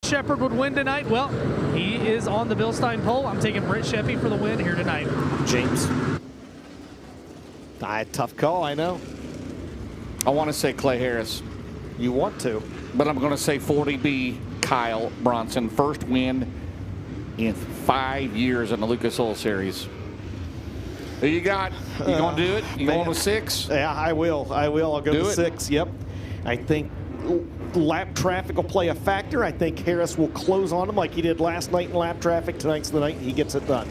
Shepard would win tonight? Well, he is on the Bilstein poll. I'm taking Britt Sheffy for the win here tonight. James. Tough call, I know. I want to say Clay Harris. You want to. But I'm going to say 40B Kyle Bronson. First win in 5 years in the Lucas Oil Series. Who you got? You going to do it? You going with 6? Yeah, I will. I'll go with 6. Yep. I think lap traffic will play a factor. I think Harris will close on him like he did last night in lap traffic. Tonight's the night he gets it done.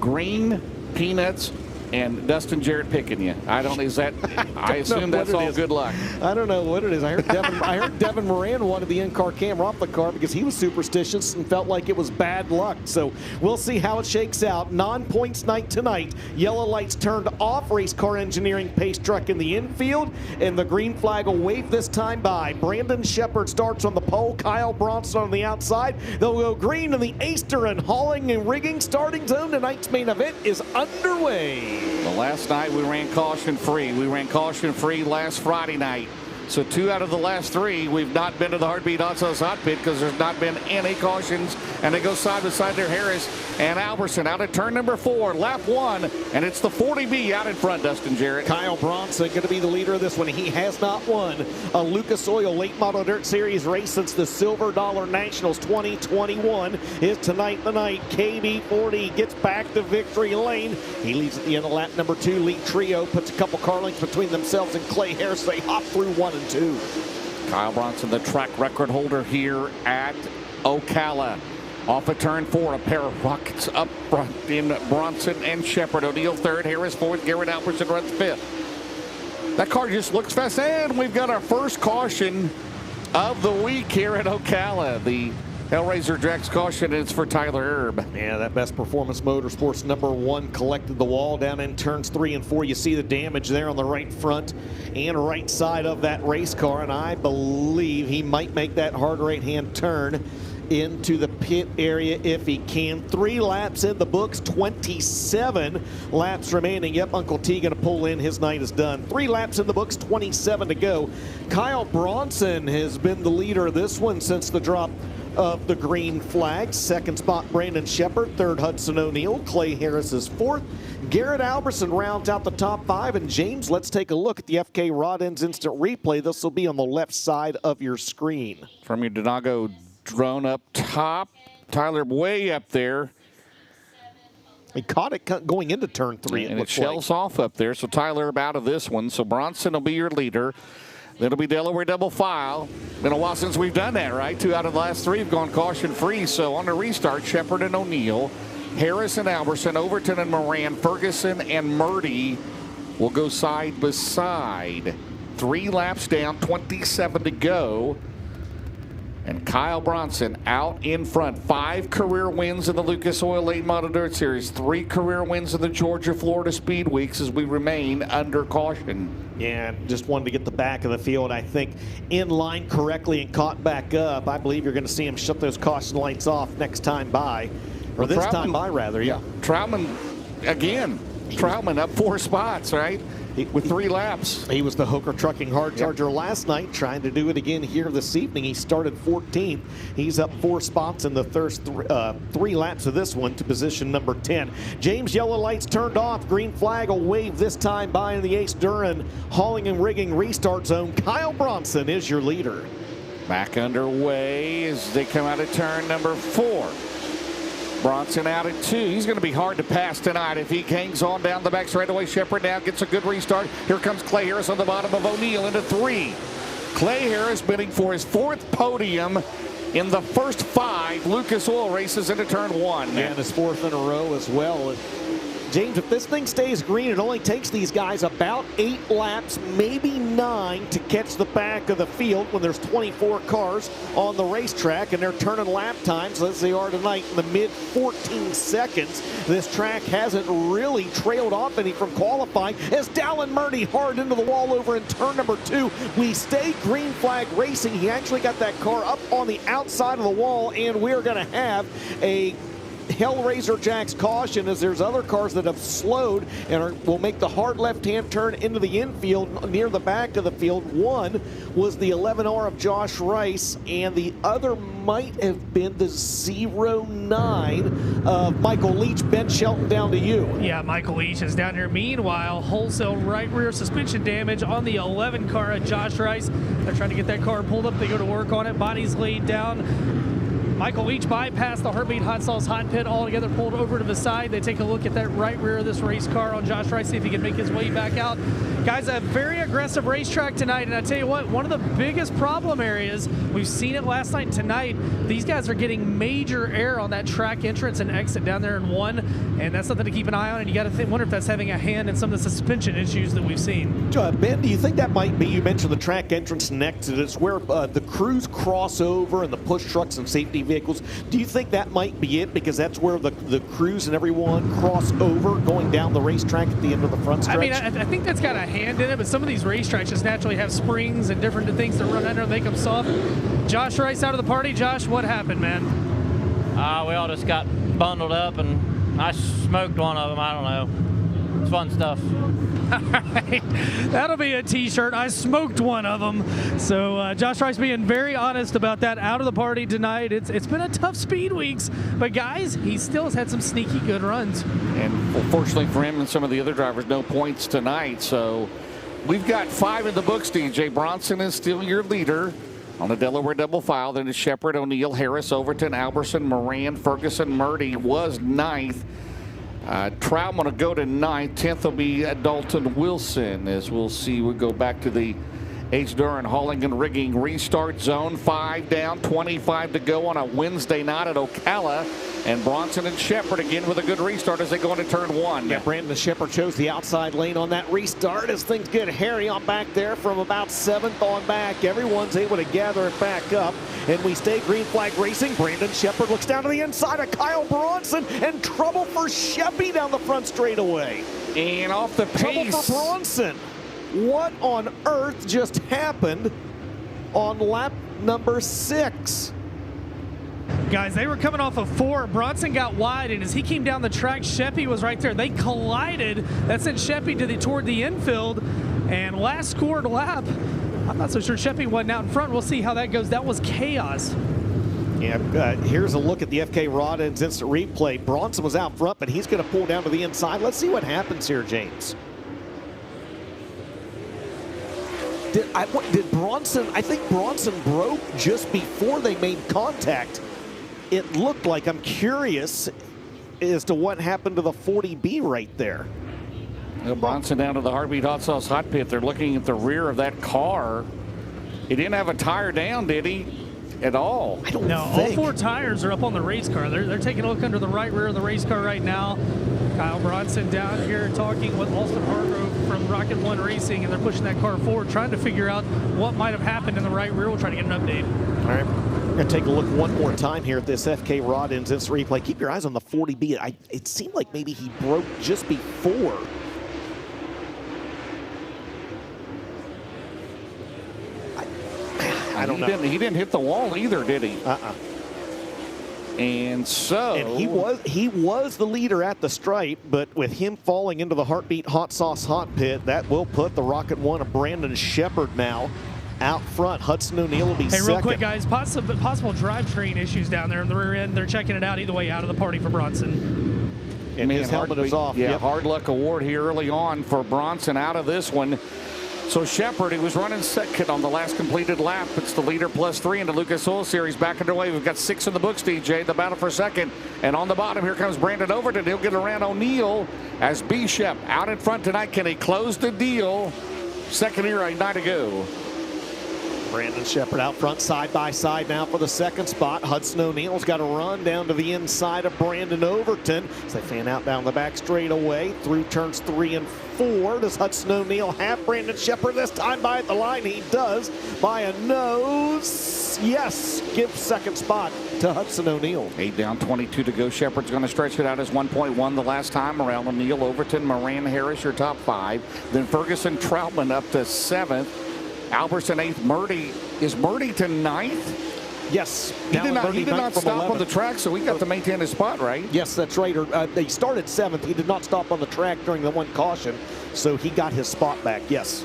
Green, peanuts, and Dustin Jarrett picking you. I assume that's all good luck. I don't know what it is. I heard Devin Moran wanted the in-car camera off the car because he was superstitious and felt like it was bad luck. So we'll see how it shakes out. Non-points night tonight. Yellow lights turned off. Race car engineering pace truck in the infield. And the green flag will wave this time by. Brandon Shepard starts on the pole. Kyle Bronson on the outside. They'll go green in the Easter and hauling and rigging starting zone. Tonight's main event is underway. Well, last night we ran caution free. We ran caution free last Friday night. So 2 out of the last 3, we've not been to the Heartbeat Hot Sauce Hot Pit because there's not been any cautions. And they go side by side there. Harris and Alberson out at turn number 4, lap 1. And it's the 40B out in front, Dustin Jarrett. Kyle Bronson going to be the leader of this one. He has not won a Lucas Oil Late Model Dirt Series race since the Silver Dollar Nationals 2021. Is tonight the night. KB40 gets back to victory lane. He leads at the end of lap number 2. Lead trio puts a couple car lengths between themselves and Clay Harris. They hop through 1 and 2. Kyle Bronson, the track record holder here at Ocala. Off of turn 4, a pair of rockets up front in Bronson and Shepard. O'Neill 3rd, Harris 4th, Garrett Alberson runs 5th. That car just looks fast, and we've got our first caution of the week here at Ocala. The Hellraiser Drax caution is for Tyler Erb. Yeah, that Best Performance Motorsports #1 collected the wall down in turns 3 and 4. You see the damage there on the right front and right side of that race car, and I believe he might make that hard right-hand turn into the pit area if he can. 3 laps in the books, 27 laps remaining. Yep, Uncle T going to pull in. His night is done. 3 laps in the books, 27 to go. Kyle Bronson has been the leader of this one since the drop of the green flag. 2nd spot, Brandon Shepard. 3rd, Hudson O'Neill. Clay Harris is 4th. Garrett Alberson rounds out the top 5. And James, let's take a look at the FK Rod Ends Instant Replay. This will be on the left side of your screen. From your Donago drone up top, Tyler way up there. He caught it going into turn 3. And it shells off up there. So Tyler out of this one. So Bronson will be your leader. Then it'll be Delaware double file. Been a while since we've done that, right? 2 out of the last 3 have gone caution free. So on the restart, Shepard and O'Neill, Harris and Alberson, Overton and Moran, Ferguson and Murdy will go side by side. 3 laps down, 27 to go. And Kyle Bronson out in front. 5 career wins in the Lucas Oil Late Model Dirt Series. 3 career wins in the Georgia-Florida Speed Weeks as we remain under caution. Yeah, just wanted to get the back of the field, I think, in line correctly and caught back up. I believe you're going to see him shut those caution lights off next time by. Or this time by, rather, yeah. Troutman, again, Troutman up 4 spots, right? With 3 laps. He was the Hooker Trucking hard charger last night, trying to do it again here this evening. He started 14th. He's up 4 spots in the first 3 laps of this one to position number 10. James, yellow lights turned off. Green flag will wave this time by in the Ace Duran hauling and rigging restart zone. Kyle Bronson is your leader. Back underway as they come out of turn number 4. Bronson out at 2. He's going to be hard to pass tonight if he hangs on down the back straightaway. Shepard now gets a good restart. Here comes Clay Harris on the bottom of O'Neill into 3. Clay Harris bidding for his 4th podium in the first 5 Lucas Oil races into turn 1. And his 4th in a row as well. James, if this thing stays green, it only takes these guys about 8 laps, maybe 9, to catch the back of the field when there's 24 cars on the racetrack, and they're turning lap times as they are tonight in the mid-14 seconds. This track hasn't really trailed off any from qualifying as Dallin Murdy hard into the wall over in turn number 2. We stay green flag racing. He actually got that car up on the outside of the wall, and we're going to have a Hellraiser Jack's caution is there's other cars that have slowed and will make the hard left-hand turn into the infield near the back of the field. One was the 11R of Josh Rice, and the other might have been the 09 of Michael Leach. Ben Shelton, down to you. Yeah, Michael Leach is down here. Meanwhile, wholesale right rear suspension damage on the 11 car of Josh Rice. They're trying to get that car pulled up. They go to work on it. Body's laid down. Michael Leach bypassed the Heartbeat Hot Sauce Hot Pit altogether, pulled over to the side. They take a look at that right rear of this race car on Josh Rice, see if he can make his way back out. Guys, a very aggressive racetrack tonight, and I tell you what, one of the biggest problem areas, we've seen it last night and tonight, these guys are getting major air on that track entrance and exit down there in 1, and that's something to keep an eye on, and you got to wonder if that's having a hand in some of the suspension issues that we've seen. Ben, do you think that might be, you mentioned the track entrance next, and it's where the crews cross over and the push trucks and safety vehicles. Do you think that might be it, because that's where the crews and everyone cross over going down the racetrack at the end of the front stretch? I mean, I think that's got a hand in it, but some of these racetracks just naturally have springs and different things that run under and make them soft. Josh Rice out of the party. Josh, what happened, man? We all just got bundled up, and I smoked one of them. I don't know. It's fun stuff. All right. That'll be a t-shirt. I smoked one of them. So Josh Rice being very honest about that. Out of the party tonight. It's been a tough speed weeks, but guys, he still has had some sneaky good runs. And fortunately for him and some of the other drivers, no points tonight. So we've got 5 in the books, DJ. Bronson is still your leader on the Delaware double file. Then it's Shepard, O'Neill, Harris, Overton, Alberson, Moran, Ferguson, Murdy was 9th. Troutman will go to 9th. 10th will be Dalton Wilson, as we'll see. We'll go back to the H. Duran hauling and rigging restart zone. 5 down, 25 to go on a Wednesday night at Ocala. And Bronson and Shepard again with a good restart as they go into turn 1. Yeah, Brandon Shepard chose the outside lane on that restart as things get hairy on back there from about 7th on back. Everyone's able to gather it back up, and we stay green flag racing. Brandon Shepard looks down to the inside of Kyle Bronson, and trouble for Sheppy down the front straightaway. And off the pace. Trouble for Bronson. What on earth just happened on lap number 6? Guys, they were coming off of 4. Bronson got wide, and as he came down the track, Sheppy was right there. They collided. That sent Sheppy toward the infield. And last scored lap, I'm not so sure Sheppy wasn't out in front. We'll see how that goes. That was chaos. Yeah, here's a look at the FK Rod Ends instant replay. Bronson was out front, but he's going to pull down to the inside. Let's see what happens here, James. Did Bronson, I think Bronson broke just before they made contact. It looked like, I'm curious as to what happened to the 40B right there. Well, Bronson down to the Heartbeat Hot Sauce Hot Pit. They're looking at the rear of that car. He didn't have a tire down, did he? At all? I don't No, think. all 4 tires are up on the race car. They're taking a look under the right rear of the race car right now. Kyle Bronson down here talking with Austin Hargrove from Rocket One Racing, and they're pushing that car forward, trying to figure out what might have happened in the right rear. We'll try to get an update. All right, we're going to take a look one more time here at this FK Rod Ends instant replay. Keep your eyes on the 40B. It seemed like maybe he broke just before. I don't know. He didn't hit the wall either, did he? And so, and he was the leader at the stripe, but with him falling into the Heartbeat Hot Sauce Hot Pit, that will put the Rocket One of Brandon Shepard now out front. Hudson O'Neill will be second. Hey, real quick, guys, possible drivetrain issues down there in the rear end. They're checking it out. Either way, out of the party for Bronson. And his helmet is off. Yeah, hard luck award here early on for Bronson out of this one. So Shepard, he was running second on the last completed lap. It's the leader +3 in the Lucas Oil Series. Back underway. We've got 6 in the books, DJ. The battle for second. And on the bottom, here comes Brandon Overton. He'll get around O'Neill as B-Shep out in front tonight. Can he close the deal? Second here, a night to go. Brandon Shepard out front side by side now for the second spot. Hudson O'Neill's got a run down to the inside of Brandon Overton as they fan out down the back straightaway through turns 3 and 4. Does Hudson O'Neill have Brandon Shepard this time by at the line? He does by a nose. Yes, give second spot to Hudson O'Neill. 8 down, 22 to go. Shepard's going to stretch it out as 1.1 the last time around. O'Neill, Overton, Moran, Harris, your top 5. Then Ferguson, Troutman up to 7th. Alberson 8th. Murdy. Is Murdy to 9th? Yes. He did not stop on the track, so he got to maintain his spot, right? Yes, that's right. They started 7th. He did not stop on the track during the one caution, so he got his spot back, yes.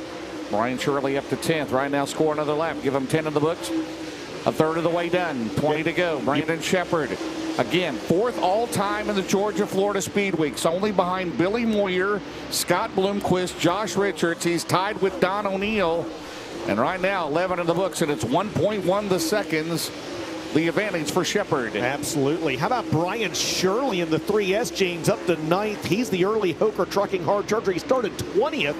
Brian Shirley up to 10th. Right now, score another lap. Give him 10 in the books. A third of the way done. 20 to go. Brandon Shepard, again, 4th all-time in the Georgia-Florida Speed Weeks. Only behind Billy Moyer, Scott Bloomquist, Josh Richards. He's tied with Don O'Neill. And right now, 11 in the books, and it's 1.1 the seconds. The advantage for Shepard. Absolutely. How about Brian Shirley in the 3S, James, up to 9th. He's the early Hoker Trucking hard charger. He started 20th.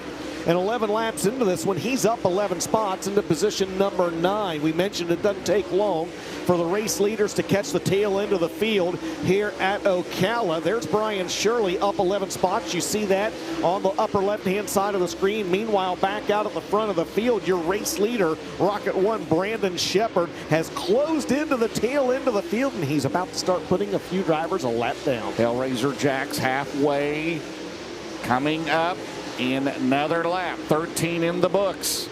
And 11 laps into this one, he's up 11 spots into position number 9. We mentioned it doesn't take long for the race leaders to catch the tail end of the field here at Ocala. There's Brian Shirley up 11 spots. You see that on the upper left-hand side of the screen. Meanwhile, back out at the front of the field, your race leader, Rocket 1, Brandon Shepard, has closed into the tail end of the field, and he's about to start putting a few drivers a lap down. Hellraiser Jack's halfway, coming up in another lap. 13 in the books.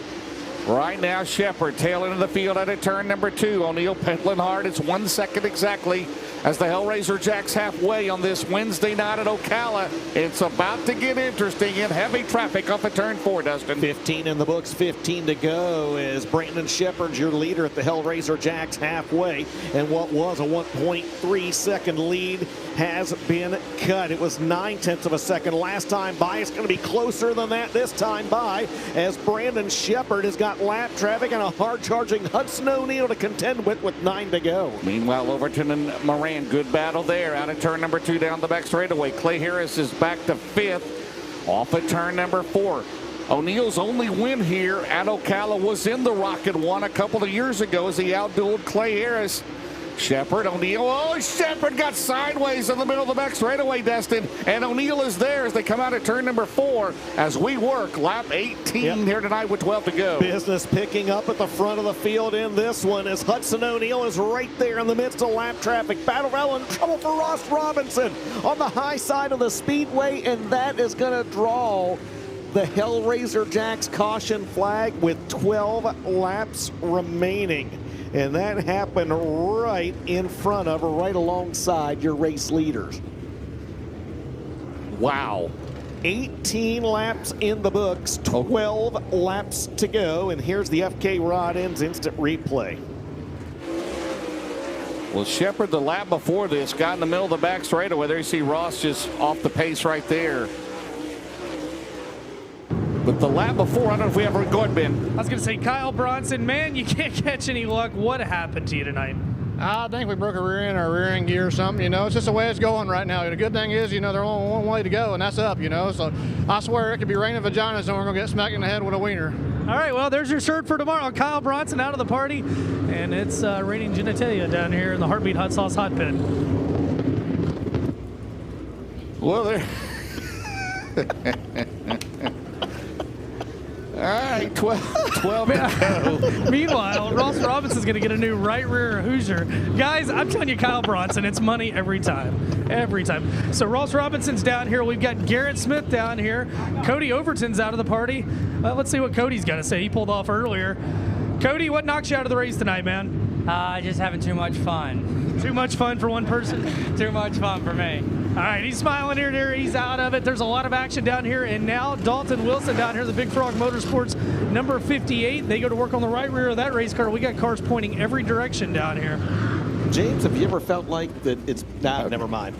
Right now, Shepard tail into the field out of turn number 2. O'Neill pedaling hard. It's 1 second exactly as the Hellraiser Jack's halfway on this Wednesday night at Ocala. It's about to get interesting in heavy traffic off of turn 4, Dustin. 15 in the books, 15 to go as Brandon Shepard, your leader at the Hellraiser Jack's halfway. And what was a 1.3 second lead has been cut. It was 9/10 of a second last time by. It's going to be closer than that this time by, as Brandon Shepard has got lap traffic and a hard-charging Hudson O'Neill to contend with 9 to go. Meanwhile, Overton and Moran, good battle there out of turn number 2 down the back straightaway. Clay Harris is back to 5th off of turn number 4. O'Neill's only win here at Ocala was in the Rocket 1 a couple of years ago as he outdueled Clay Harris. Shepard, O'Neill, oh, Shepard got sideways in the middle of the back straightaway, Dustin, and O'Neill is there as they come out at turn number 4 as we work lap 18 here tonight with 12 to go. Business picking up at the front of the field in this one as Hudson O'Neill is right there in the midst of lap traffic. Battle Rail in trouble for Ross Robinson on the high side of the Speedway, and that is going to draw the Hellraiser Jack's caution flag with 12 laps remaining. And that happened right in front of, or right alongside, your race leaders. Wow. 18 laps in the books, 12 laps to go, and here's the FK Rod Ends instant replay. Well, Shepard, the lap before this, got in the middle of the back straightaway. There you see Ross just off the pace right there. But the lap before, I don't know if we ever go ahead, Ben. I was going to say, Kyle Bronson, man, you can't catch any luck. What happened to you tonight? I think we broke a rear end or a rear end gear or something, you know. It's just the way it's going right now. The good thing is, you know, there's only one way to go, and that's up, you know. So I swear it could be raining vaginas and we're going to get smacked in the head with a wiener. All right, well, there's your shirt for tomorrow. Kyle Bronson out of the party, and it's raining genitalia down here in the Heartbeat Hot Sauce Hot Pit. Well, there. All right, 12 to go. Meanwhile, Ross Robinson's going to get a new right rear Hoosier. Guys, I'm telling you, Kyle Bronson, it's money every time. Every time. So Ross Robinson's down here. We've got Garrett Smith down here. Cody Overton's out of the party. Let's see what Cody's got to say. He pulled off earlier. Cody, what knocks you out of the race tonight, man? Just having too much fun. Too much fun for one person? Too much fun for me. All right, he's smiling here and there. He's out of it. There's a lot of action down here. And now Dalton Wilson down here, the Big Frog Motorsports, number 58. They go to work on the right rear of that race car. We got cars pointing every direction down here. James, have you ever felt like that it's, never mind.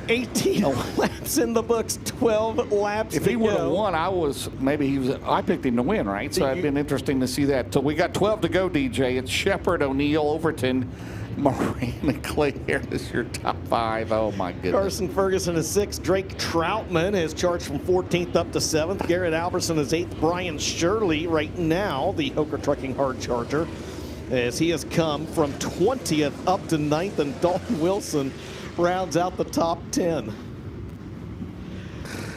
18 laps in the books, 12 laps If he would have won, I picked him to win, right? So it'd been interesting to see that. So we got 12 to go, DJ. It's Shepard, O'Neill, Overton, Moran, and Clay Harris, your top 5. Oh, my goodness. Carson Ferguson is 6th. Drake Troutman is charged from 14th up to 7th. Garrett Alberson is 8th. Brian Shirley right now, the Hoker Trucking hard charger, as he has come from 20th up to 9th, and Dalton Wilson rounds out the top 10.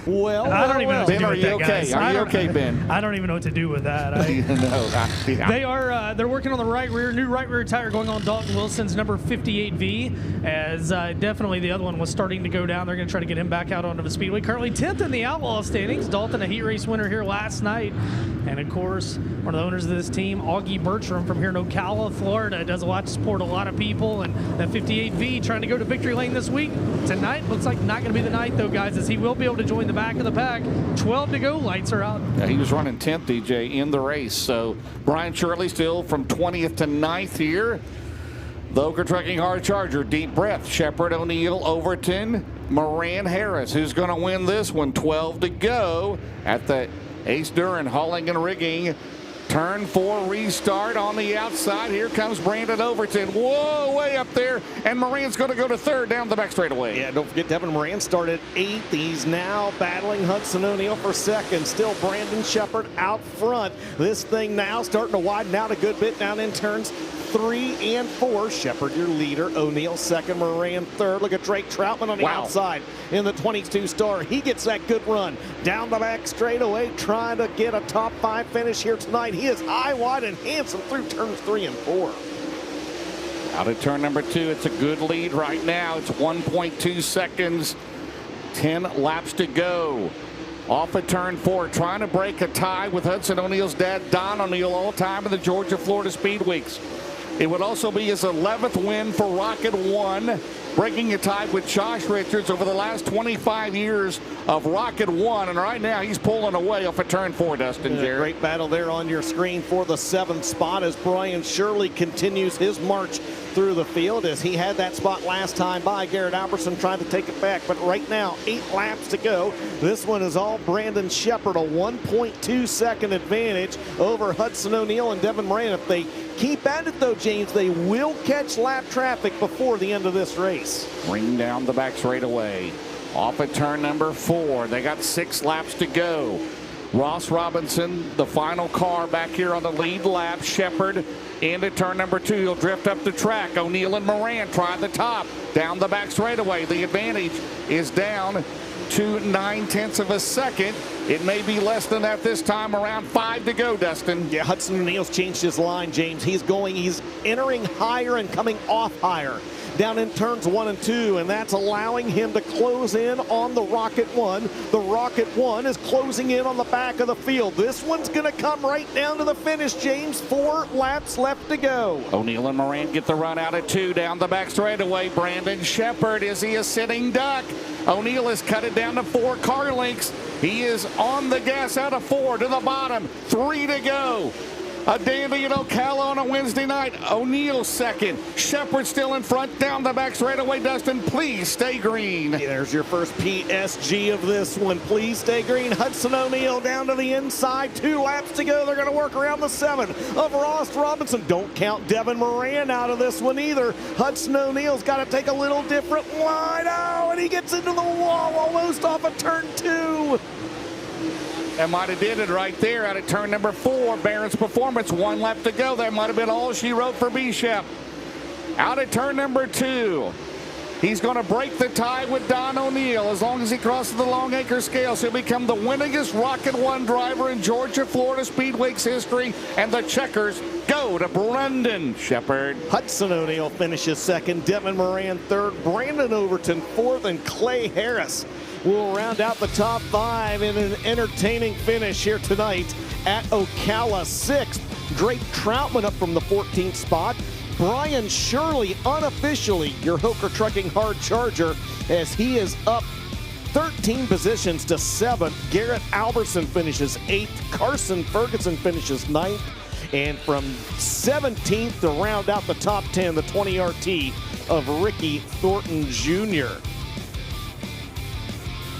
Well, I don't even know what to Ben, do are with you that, okay? guys. Are you okay, Ben? I don't even know what to do with that. No. They're working on the right rear, new right rear tire going on Dalton Wilson's number 58V, as definitely the other one was starting to go down. They're going to try to get him back out onto the Speedway. Currently 10th in the Outlaw standings. Dalton, a heat race winner here last night. And of course, one of the owners of this team, Augie Bertram from here in Ocala, Florida, does a lot to support a lot of people. And that 58V trying to go to victory lane this week. Tonight looks like not going to be the night, though, guys, as he will be able to join the back of the pack. 12 to go. Lights are out. Yeah, he was running 10th, DJ, in the race. So Brian Shirley still from 20th to 9th here. The Oker Trucking Hard Charger, deep breath. Shepard, O'Neill, Overton, Moran, Harris. Who's going to win this one? 12 to go at the Ace Duran Hauling and Rigging. Turn 4 restart on the outside. Here comes Brandon Overton. Whoa, way up there. And Moran's going to go to 3rd down the back straightaway. Yeah, don't forget Devin Moran started 8th. He's now battling Hudson O'Neill for 2nd. Still Brandon Shepard out front. This thing now starting to widen out a good bit down in turns 3 and 4. Shepard, your leader. O'Neill 2nd. Moran 3rd. Look at Drake Troutman on the outside in the 22 Star. He gets that good run down the back straightaway, trying to get a top 5 finish here tonight. He is high, wide, and handsome through turns 3 and 4. Out at turn number 2, it's a good lead right now. It's 1.2 seconds, 10 laps to go. Off at turn 4, trying to break a tie with Hudson O'Neill's dad, Don O'Neill, all time in the Georgia-Florida Speed Weeks. It would also be his 11th win for Rocket One, breaking a tie with Josh Richards over the last 25 years of Rocket One. And right now he's pulling away off at turn 4, Dustin. Great battle there on your screen for the 7th spot as Brian Shirley continues his march through the field, as he had that spot last time by. Garrett Albertson trying to take it back, but right now 8 laps to go. This one is all Brandon Shepard, a 1.2 second advantage over Hudson O'Neill and Devin Moran. If they keep at it though, James, they will catch lap traffic before the end of this race. Ring down the back straightaway. Off at turn number 4. They got 6 laps to go. Ross Robinson, the final car back here on the lead lap. Shepard into turn number 2. He'll drift up the track. O'Neill and Moran try the top. Down the back straightaway. The advantage is down to 9/10 of a second. It may be less than that this time around. 5 to go, Dustin. Yeah, Hudson O'Neill's changed his line, James. He's entering higher and coming off higher down in turns 1 and 2, and that's allowing him to close in on the Rocket One. The Rocket One is closing in on the back of the field. This one's going to come right down to the finish, James. 4 laps left to go. O'Neill and Moran get the run out at 2 down the back straightaway. Brandon Shepard, is he a sitting duck? O'Neill has cut it down to 4 car lengths. He is on the gas out of 4 to the bottom. 3 to go. A dandy at Ocala on a Wednesday night. O'Neill 2nd. Shepard still in front. Down the back straightaway. Dustin, please stay green. There's your first PSG of this one. Please stay green. Hudson O'Neill down to the inside. 2 laps to go. They're going to work around the 7 of Ross Robinson. Don't count Devin Moran out of this one either. Hudson O'Neill's got to take a little different line. Oh, and he gets into the wall almost off of turn 2. That might have did it right there out of turn number 4. Barron's Performance, 1 lap to go. That might have been all she wrote for Bishop. Out of turn number 2. He's going to break the tie with Don O'Neill as long as he crosses the Long Acre scales. He'll become the winningest Rocket One driver in Georgia-Florida Speedway's history. And the checkers go to Brandon Shepard. Hudson O'Neill finishes 2nd. Devin Moran 3rd. Brandon Overton 4th. And Clay Harris will round out the top 5 in an entertaining finish here tonight at Ocala. 6th, Drake Troutman up from the 14th spot. Brian Shirley, unofficially your Oker Trucking Hard Charger, as he is up 13 positions to 7th. Garrett Albertson finishes 8th. Carson Ferguson finishes 9th. And from 17th to round out the top 10, the 20 RT of Ricky Thornton Jr.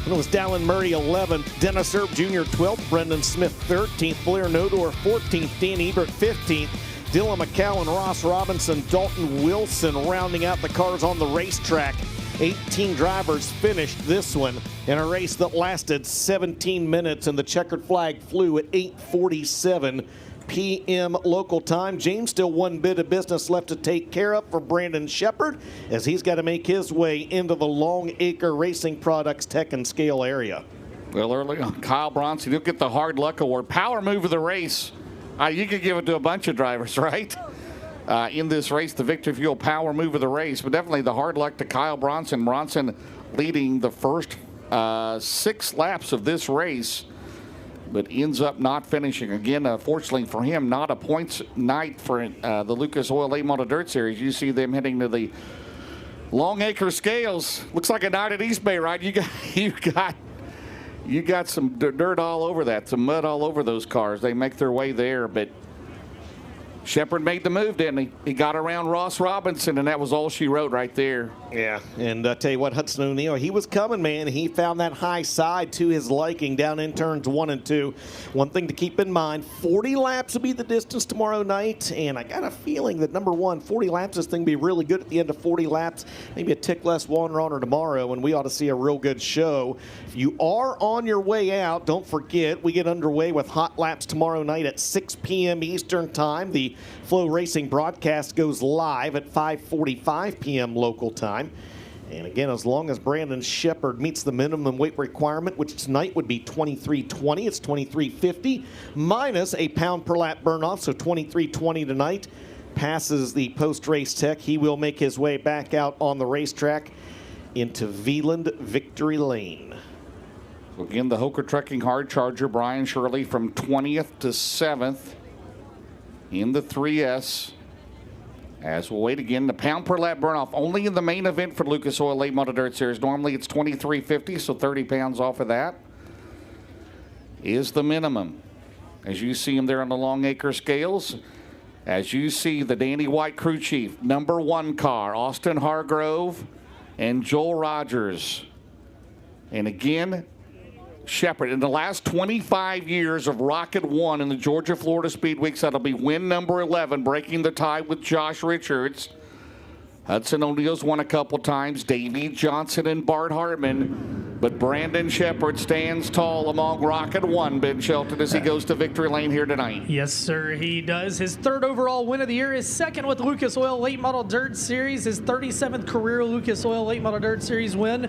And it was Dallin Murray 11th, Dennis Erb Jr. 12th, Brendan Smith 13th, Blair Nodor 14th, Dan Ebert 15th, Dylan McCowan, Ross Robinson, Dalton Wilson rounding out the cars on the racetrack. 18 drivers finished this one in a race that lasted 17 minutes, and the checkered flag flew at 8:47 p.m. local time. James, still 1 bit of business left to take care of for Brandon Shepard, as he's got to make his way into the Long Acre Racing Products Tech and Scale area. Well, early on, Kyle Bronson, he'll get the hard luck award. Power move of the race. You could give it to a bunch of drivers, right? In this race, the Victory Fuel power move of the race, but definitely the hard luck to Kyle Bronson. Bronson leading the first 6 laps of this race, but ends up not finishing. Again, fortunately for him, not a points night for the Lucas Oil Late Model Dirt Series. You see them heading to the Longacre Scales. Looks like a night at East Bay, right? You got some dirt all over that, some mud all over those cars. They make their way there, but Shepard made the move, didn't he? He got around Ross Robinson, and that was all she wrote right there. Yeah, and I tell you what, Hudson O'Neal, he was coming, man. He found that high side to his liking down in turns 1 and 2. One thing to keep in mind, 40 laps will be the distance tomorrow night, and I got a feeling that, number one, 40 laps, this thing will be really good at the end of 40 laps. Maybe a tick less one runner tomorrow, and we ought to see a real good show. If you are on your way out, don't forget, we get underway with hot laps tomorrow night at 6 p.m. Eastern Time. The Flow Racing broadcast goes live at 5:45 p.m. local time. And again, as long as Brandon Shepard meets the minimum weight requirement, which tonight would be 2320, it's 2350, minus a pound per lap burn off, so 2320 tonight, passes the post-race tech. He will make his way back out on the racetrack into Veland Victory Lane. Again, the Hoker Trucking Hard Charger, Brian Shirley from 20th to 7th. In the 3S, as we'll wait again, the pound per lap burn off only in the main event for Lucas Oil Late Model Dirt Series. Normally it's 2350, so 30 pounds off of that is the minimum. As you see him there on the Longacre scales, as you see the Danny White crew chief, number 1 car, Austin Hargrove and Joel Rogers. And again, Shepard, in the last 25 years of Rocket 1 in the Georgia-Florida Speed Weeks, that'll be win number 11, breaking the tie with Josh Richards. Hudson O'Neal's won a couple times, Davey Johnson and Bart Hartman, but Brandon Shepard stands tall among Rocket 1, Ben Shelton, as he goes to Victory Lane here tonight. Yes, sir, he does. His 3rd overall win of the year, his 2nd with Lucas Oil Late Model Dirt Series, his 37th career Lucas Oil Late Model Dirt Series win,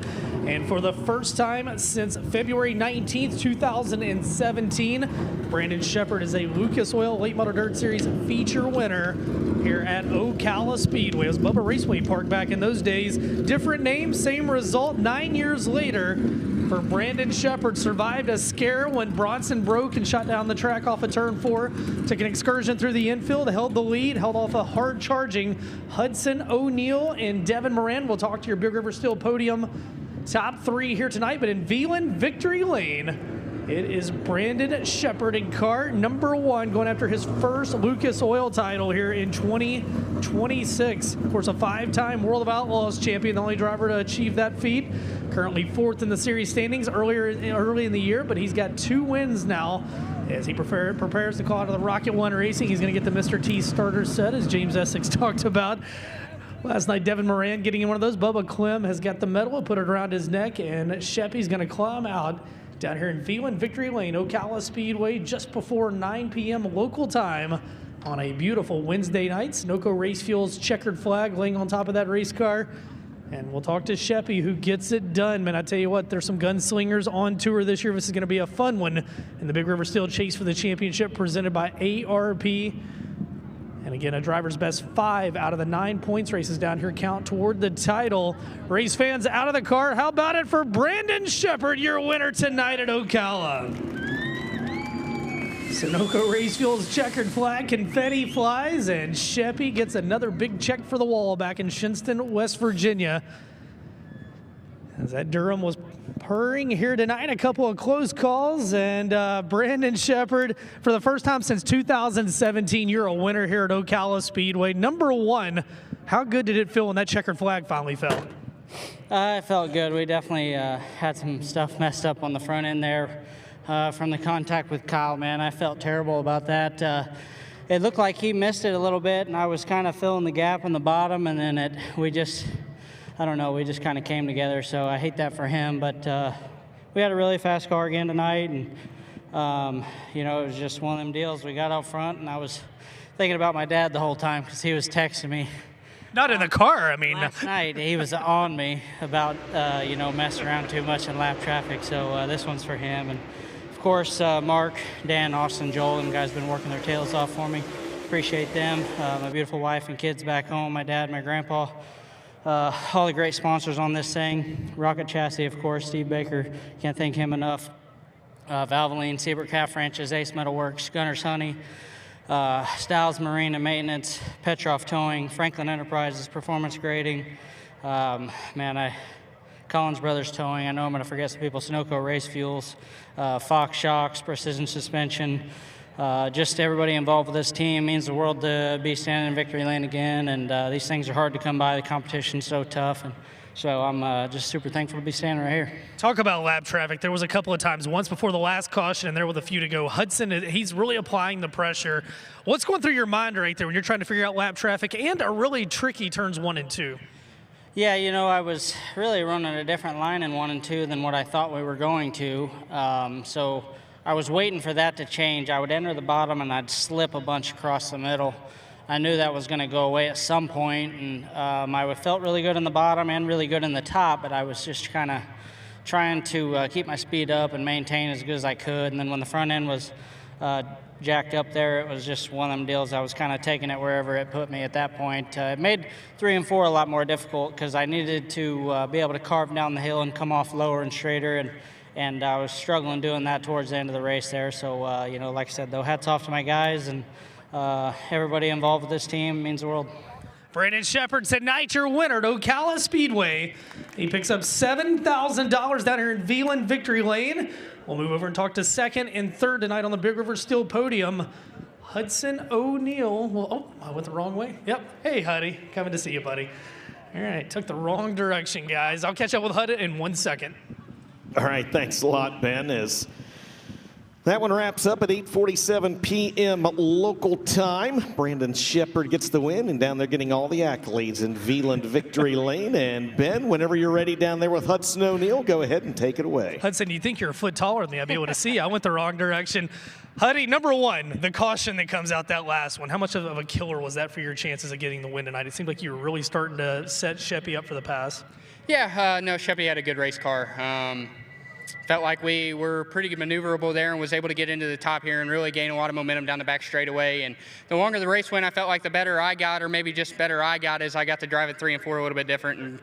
and for the first time since February 19th, 2017, Brandon Shepard is a Lucas Oil Late Model Dirt Series feature winner here at Ocala Speedway. It was Bubba Raceway Park back in those days. Different name, same result. 9 years later, for Brandon Shepard, survived a scare when Bronson broke and shot down the track off of turn 4. Took an excursion through the infield, held the lead, held off a hard-charging Hudson O'Neal and Devin Moran. We'll talk to your Big River Steel podium top 3 here tonight, but in Veland Victory Lane, it is Brandon Shepard in car number 1, going after his first Lucas Oil title here in 2026. Of course, a 5-time World of Outlaws champion, the only driver to achieve that feat. Currently 4th in the series standings early in the year, but he's got 2 wins now as he prepares to call out of the Rocket 1 Racing. He's going to get the Mr. T starter set, as James Essex talked about. Last night, Devin Moran getting in one of those. Bubba Clem has got the medal, put it around his neck, and Sheppy's going to climb out down here in Veland Victory Lane, Ocala Speedway, just before 9 p.m. local time on a beautiful Wednesday night. Sunoco Race Fuels checkered flag laying on top of that race car. And we'll talk to Sheppy, who gets it done. Man, I tell you what, there's some gunslingers on tour this year. This is going to be a fun one in the Big River Steel Chase for the championship, presented by ARP. And again, a driver's best 5 out of the 9 points races down here count toward the title. Race fans out of the car. How about it for Brandon Shepard, your winner tonight at Ocala? Sunoco Race Fuels checkered flag, confetti flies, and Sheppy gets another big check for the wall back in Shinston, West Virginia. As that Durham was purring here tonight, a couple of close calls, and Brandon Shepard, for the first time since 2017, you're a winner here at Ocala Speedway. Number 1, how good did it feel when that checkered flag finally fell? It felt good. We definitely had some stuff messed up on the front end there from the contact with Kyle, man. I felt terrible about that. It looked like he missed it a little bit, and I was kind of filling the gap on the bottom, and then we just kind of came together, so I hate that for him. But we had a really fast car again tonight, and, it was just one of them deals. We got out front, and I was thinking about my dad the whole time because he was texting me Not in the car, I mean. Last night, he was on me about, messing around too much in lap traffic, so this one's for him. And, of course, Mark, Dan, Austin, Joel, and guys been working their tails off for me. Appreciate them. My beautiful wife and kids back home, my dad, my grandpa. All the great sponsors on this thing. Rocket Chassis, of course, Steve Baker, can't thank him enough. Valvoline, Siebert Calf Ranches, Ace Metalworks, Gunner's Honey, Styles Marine and Maintenance, Petroff Towing, Franklin Enterprises, Performance Grading, Collins Brothers Towing, I know I'm going to forget some people, Sunoco Race Fuels, Fox Shocks, Precision Suspension, just everybody involved with this team. Means the world to be standing in victory lane again, and these things are hard to come by. The competition's so tough, and so I'm just super thankful to be standing right here. Talk about lap traffic. There was a couple of times, once before the last caution and there with a few to go. Hudson, he's really applying the pressure. What's going through your mind right there when you're trying to figure out lap traffic and a really tricky turns 1 and 2? Yeah, I was really running a different line in 1 and 2 than what I thought we were going to. So I was waiting for that to change. I would enter the bottom and I'd slip a bunch across the middle. I knew that was going to go away at some point, and I felt really good in the bottom and really good in the top, but I was just kind of trying to keep my speed up and maintain as good as I could. And then when the front end was jacked up there, it was just one of them deals. I was kind of taking it wherever it put me at that point. It made 3 and 4 a lot more difficult because I needed to be able to carve down the hill and come off lower and straighter, and I was struggling doing that towards the end of the race there. So, like I said, though, hats off to my guys, and everybody involved with this team means the world. Brandon Shepard, tonight your winner at Ocala Speedway. He picks up $7,000 down here in Veland Victory Lane. We'll move over and talk to second and third tonight on the Big River Steel podium. Hudson O'Neill. Well, I went the wrong way. Yep. Hey, Huddy. Coming to see you, buddy. All right. Took the wrong direction, guys. I'll catch up with Huddy in 1 second. All right. Thanks a lot, Ben. That one wraps up at 8:47 p.m. local time. Brandon Shepard gets the win, and down there getting all the accolades in Veland Victory Lane. And Ben, whenever you're ready down there with Hudson O'Neill, go ahead and take it away. Hudson, you think you're a foot taller than me. I'd be able to see you. I went the wrong direction. Huddy, number 1, the caution that comes out that last one. How much of a killer was that for your chances of getting the win tonight? It seemed like you were really starting to set Sheppy up for the pass. Yeah, no, Sheppy had a good race car. Felt like we were pretty maneuverable there and was able to get into the top here and really gain a lot of momentum down the back straightaway. And the longer the race went, I felt like the better I got, or maybe just better I got, as I got to drive at 3 and 4 a little bit different.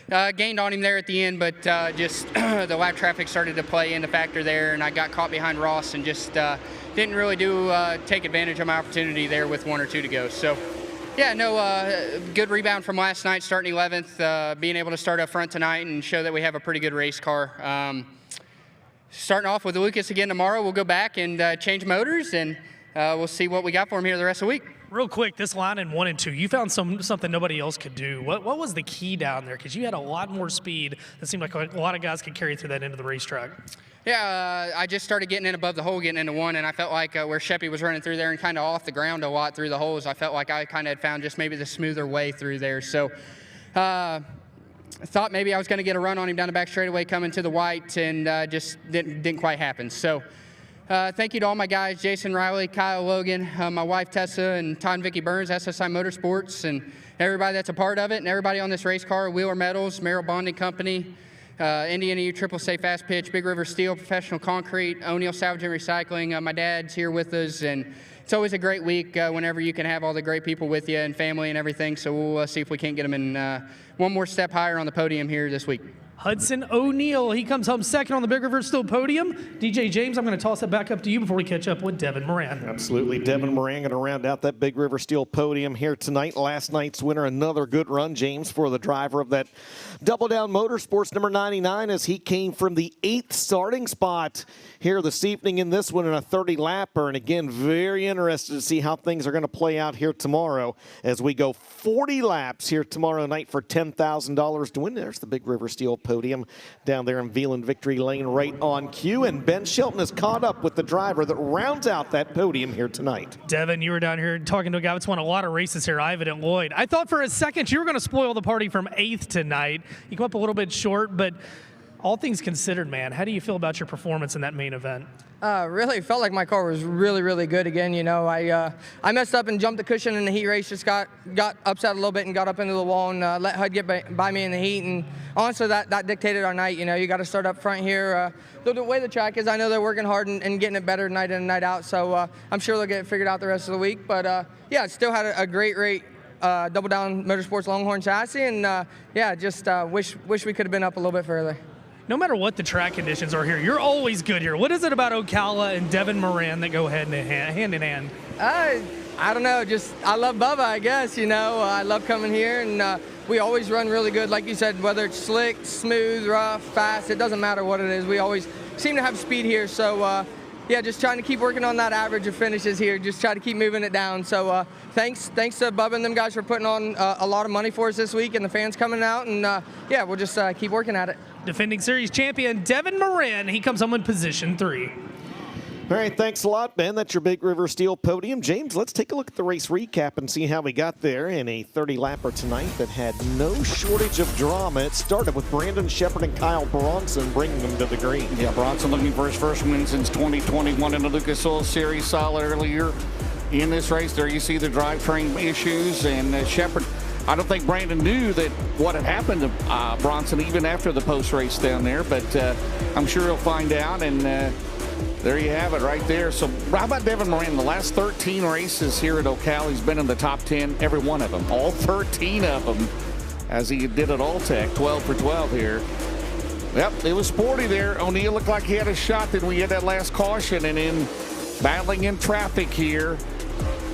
And gained on him there at the end, but just the lap traffic started to play in the factor there, and I got caught behind Ross and just didn't really take advantage of my opportunity there with 1 or 2 to go. So, yeah, no, good rebound from last night, starting 11th, being able to start up front tonight and show that we have a pretty good race car. Starting off with Lucas again tomorrow, we'll go back and change motors, and we'll see what we got for him here the rest of the week. Real quick, this line in 1 and 2, you found something nobody else could do. What was the key down there? Because you had a lot more speed. It seemed like a lot of guys could carry through that into the racetrack. Yeah, I just started getting in above the hole, getting into 1, and I felt like where Sheppy was running through there and kind of off the ground a lot through the holes, I felt like I kind of had found just maybe the smoother way through there. So I thought maybe I was going to get a run on him down the back straightaway coming to the white, and just didn't quite happen. So thank you to all my guys, Jason Riley, Kyle Logan, my wife Tessa, and Todd and Vicky Burns, SSI Motorsports, and everybody that's a part of it, and everybody on this race car, Wheeler Metals, Merrill Bonding Company, Indiana U Triple Safe Fast Pitch, Big River Steel, Professional Concrete, O'Neill Salvage and Recycling. My dad's here with us, and it's always a great week whenever you can have all the great people with you and family and everything. So we'll see if we can't get them in one more step higher on the podium here this week. Hudson O'Neill, he comes home second on the Big River Steel podium. DJ James, I'm going to toss it back up to you before we catch up with Devin Moran. Absolutely. Devin Moran going to round out that Big River Steel podium here tonight. Last night's winner, another good run, James, for the driver of that Double Down Motorsports number 99, as he came from the 8th starting spot here this evening in this one in a 30-lapper. And again, very interested to see how things are going to play out here tomorrow as we go 40 laps here tomorrow night for $10,000 to win. There's the Big River Steel podium down there in Veland Victory Lane right on cue. And Ben Shelton is caught up with the driver that rounds out that podium here tonight. Devin, you were down here talking to a guy that's won a lot of races here, Ivan and Lloyd. I thought for a second you were going to spoil the party from 8th tonight. You come up a little bit short, but All things considered, man, how do you feel about your performance in that main event? Really felt like my car was really good again. You know, I messed up and jumped the cushion in the heat race. Just got upset a little bit and got up into the wall and let HUD get by me in the heat. And honestly, that dictated our night. You know, you got to start up front here. The way the track is, I know they're working hard and getting it better night in and night out. So I'm sure they'll get it figured out the rest of the week. But yeah, still had a great rate. Double Down Motorsports Longhorn chassis, and yeah, just wish we could have been up a little bit further. No matter what the track conditions are here, you're always good here. What is it about Ocala and Devin Moran that go hand in hand? I don't know. Just I love Bubba, I guess. You know, I love coming here, and we always run really good. Like you said, whether it's slick, smooth, rough, fast, it doesn't matter what it is. We always seem to have speed here. So yeah, just trying to keep working on that average of finishes here. Just try to keep moving it down. So thanks to Bubba and them guys for putting on a lot of money for us this week, and the fans coming out. And yeah, we'll just keep working at it. Defending series champion Devin Moran, he comes home in position 3. All right, thanks a lot, Ben. That's your Big River Steel podium. James, let's take a look at the race recap and see how we got there in a 30-lapper tonight that had no shortage of drama. It started with Brandon Sheppard and Kyle Bronson bringing them to the green. Yeah, Bronson looking for his first win since 2021 in the Lucas Oil Series. Saw earlier in this race. There you see the drivetrain issues, and Sheppard, I don't think Brandon knew that what had happened to Bronson even after the post-race down there, but I'm sure he'll find out, and there you have it right there. So how about Devin Moran? The last 13 races here at Ocala, he's been in the top 10, every one of them, all 13 of them, as he did at Alltech, 12 for 12 here. Yep, it was sporty there. O'Neal looked like he had a shot. Then we had that last caution, and in battling in traffic here.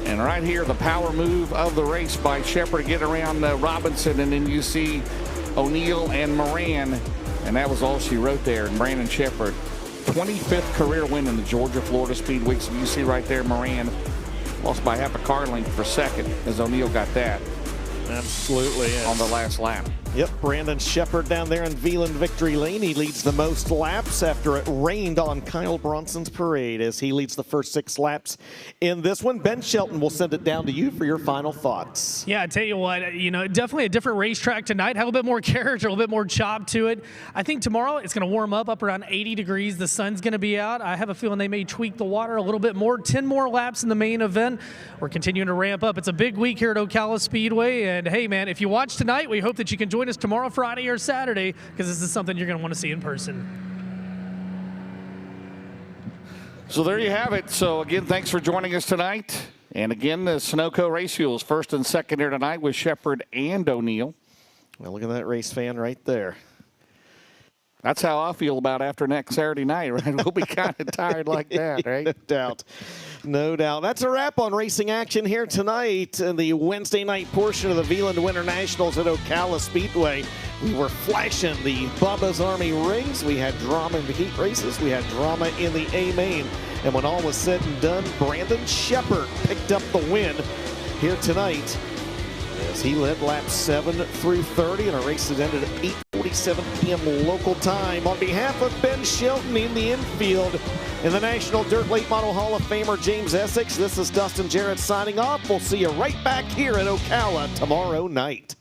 And right here, the power move of the race by Sheppard to get around Robinson, and then you see O'Neal and Moran, and that was all she wrote there. And Brandon Sheppard, 25th career win in the Georgia-Florida Speedway. So you see right there, Moran lost by half a car length for second as O'Neal got that. Absolutely. Yes. On the last lap. Yep, Brandon Sheppard down there in Veland Victory Lane. He leads the most laps after it rained on Kyle Bronson's parade as he leads the first 6 laps in this one. Ben Shelton will send it down to you for your final thoughts. Yeah, I tell you what, you know, definitely a different racetrack tonight. Have a bit more character, a little bit more chop to it. I think tomorrow it's going to warm up around 80 degrees. The sun's going to be out. I have a feeling they may tweak the water a little bit more. 10 more laps in the main event. We're continuing to ramp up. It's a big week here at Ocala Speedway. And hey, man, if you watch tonight, we hope that you can join us tomorrow, Friday, or Saturday, because this is something you're going to want to see in person. So there you have it. So again, thanks for joining us tonight. And again, the Sunoco Race Fuels first and second here tonight with Sheppard and O'Neal. Well, look at that race fan right there. That's how I feel about after next Saturday night, right? We'll be kind of tired like that, right? No doubt. No doubt. That's a wrap on racing action here tonight in the Wednesday night portion of the Veland Winter Nationals at Ocala Speedway. We were flashing the Bubba's Army rings. We had drama in the heat races. We had drama in the A-Main. And when all was said and done, Brandon Sheppard picked up the win here tonight as he led laps 7 through 30 in a race that ended at 8:47 p.m. local time. On behalf of Ben Shelton in the infield and the National Dirt Late Model Hall of Famer James Essex, this is Dustin Jarrett signing off. We'll see you right back here at Ocala tomorrow night.